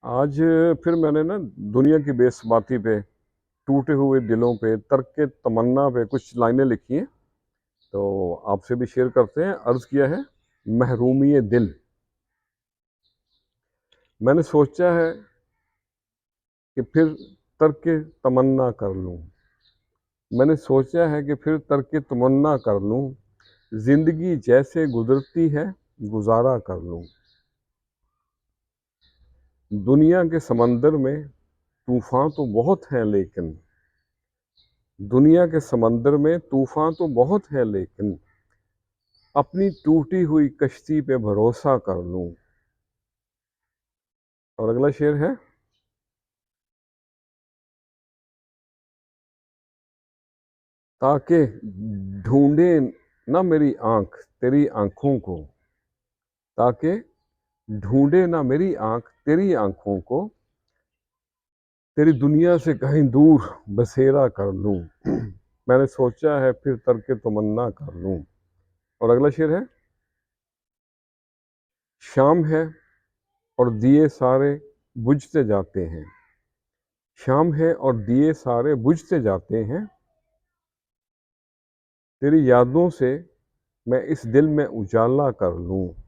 آج پھر میں نے نا دنیا کی بے ثباتی پہ، ٹوٹے ہوئے دلوں پہ، ترک تمنا پہ کچھ لائنیں لکھی ہیں، تو آپ سے بھی شیئر کرتے ہیں۔ عرض کیا ہے، محرومی دل۔ میں نے سوچا ہے کہ پھر ترک تمنا کر لوں، میں نے سوچا ہے کہ پھر ترک تمنا کر لوں، زندگی جیسے گزرتی ہے گزارا کر لوں۔ دنیا کے سمندر میں طوفان تو بہت ہیں، لیکن دنیا کے سمندر میں طوفان تو بہت ہے، لیکن اپنی ٹوٹی ہوئی کشتی پہ بھروسہ کر لوں۔ اور اگلا شعر ہے، تاکہ ڈھونڈے نہ میری آنکھ تیری آنکھوں کو، تاکہ ڈھونڈے نہ میری آنکھ تیری آنکھوں کو، تیری دنیا سے کہیں دور بسیرا کر لوں۔ میں نے سوچا ہے پھر ترک تمنا کر لوں۔ اور اگلا شعر ہے، شام ہے اور دیے سارے بجھتے جاتے ہیں، شام ہے اور دیے سارے بجھتے جاتے ہیں، تیری یادوں سے میں اس دل میں اجالا کر لوں۔